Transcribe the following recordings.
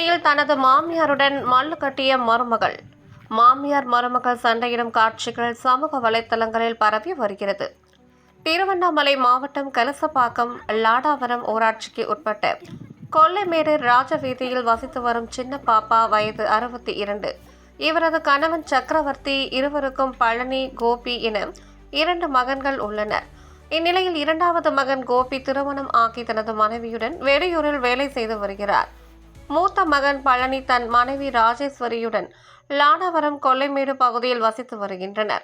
வீதியில் தனது மாமியாருடன் மல்லு கட்டிய மருமகள். மாமியார் மருமகள் சண்டையிடும் காட்சிகள் சமூக வலைதளங்களில் பரவி வருகிறது. திருவண்ணாமலை மாவட்டம் கலசப்பாக்கம் லாடாவரம் ஊராட்சிக்கு உட்பட்ட கொல்லைமேடு ராஜவீதியில் வசித்து வரும் சின்ன பாப்பா வயது 62. இவரது கணவன் சக்கரவர்த்தி. இருவருக்கும் பழனி, கோபி என 2 மகன்கள் உள்ளனர். இந்நிலையில் 2வது மகன் கோபி திருமணம் ஆகி தனது மனைவியுடன் வெளியூரில் வேலை செய்து வருகிறார். மூத்த மகன் பழனி தன் மனைவி ராஜேஸ்வரியுடன் லாடாவரம் கொல்லைமேடு பகுதியில் வசித்து வருகின்றனர்.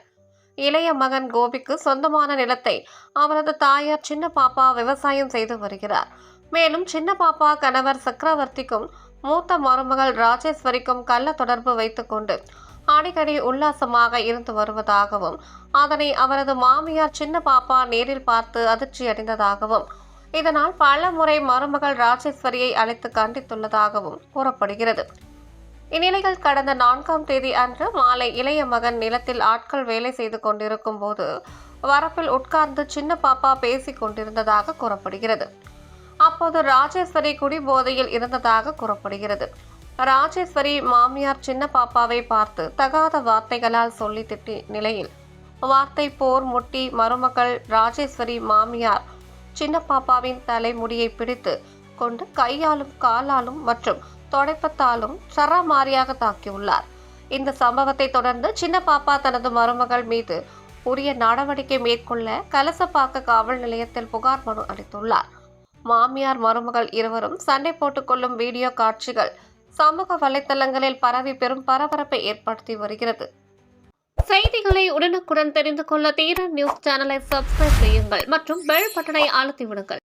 இளைய மகன் கோபிக்கு சொந்தமான நிலத்தை அவரது தாயார் சின்ன பாப்பா விவசாயம் செய்து வருகிறார். மேலும் சின்ன பாப்பா கணவர் சக்கரவர்த்திக்கும் மூத்த மருமகள் ராஜேஸ்வரிக்கும் கள்ள தொடர்பு வைத்துக் கொண்டு அடிக்கடி உல்லாசமாக இருந்து வருவதாகவும் அதனை அவரது மாமியார் சின்ன பாப்பா நேரில் பார்த்து அதிர்ச்சியடைந்ததாகவும் இதனால் பல முறை மருமகள் ராஜேஸ்வரியை அழைத்து கண்டித்துள்ளதாகவும் கூறப்படுகிறது. இந்நிலையில் கடந்த 4ஆம் தேதி அன்று மாலை இளைய மகன் நிலத்தில் ஆட்கள் வேலை செய்து கொண்டிருக்கும் போது வரப்பில் உட்கார்ந்து சின்ன பாப்பா பேசிக் கொண்டிருந்ததாக கூறப்படுகிறது. அப்போது ராஜேஸ்வரி குடிபோதையில் இருந்ததாக கூறப்படுகிறது. ராஜேஸ்வரி மாமியார் சின்ன பாப்பாவை பார்த்து தகாத வார்த்தைகளால் சொல்லி திட்டி நிலையில் வார்த்தை போர் முட்டி மருமகள் ராஜேஸ்வரி மாமியார் சின்ன பாப்பாவின் தலைமுடியை பிடித்து கொண்டு கையாலும் காலாலும் மற்றும் தொடைப்பத்தாலும் சரமாரியாக தாக்கியுள்ளார். இந்த சம்பவத்தை தொடர்ந்து சின்ன பாப்பா தனது மருமகள் மீது உரிய நடவடிக்கை மேற்கொள்ள கலசப்பாக்க காவல் நிலையத்தில் புகார் மனு அளித்துள்ளார். மாமியார் மருமகள் இருவரும் சண்டை போட்டுக் கொள்ளும் வீடியோ காட்சிகள் சமூக வலைதளங்களில் பரவி பெரும் பரபரப்பை ஏற்படுத்தி வருகிறது. செய்திகளை உடனுக்குடன் தெரிந்து கொள்ள தீரன் நியூஸ் சேனலை சப்ஸ்கிரைப் செய்யுங்கள் மற்றும் பெல் பட்டனை அழுத்தி விடுங்கள்.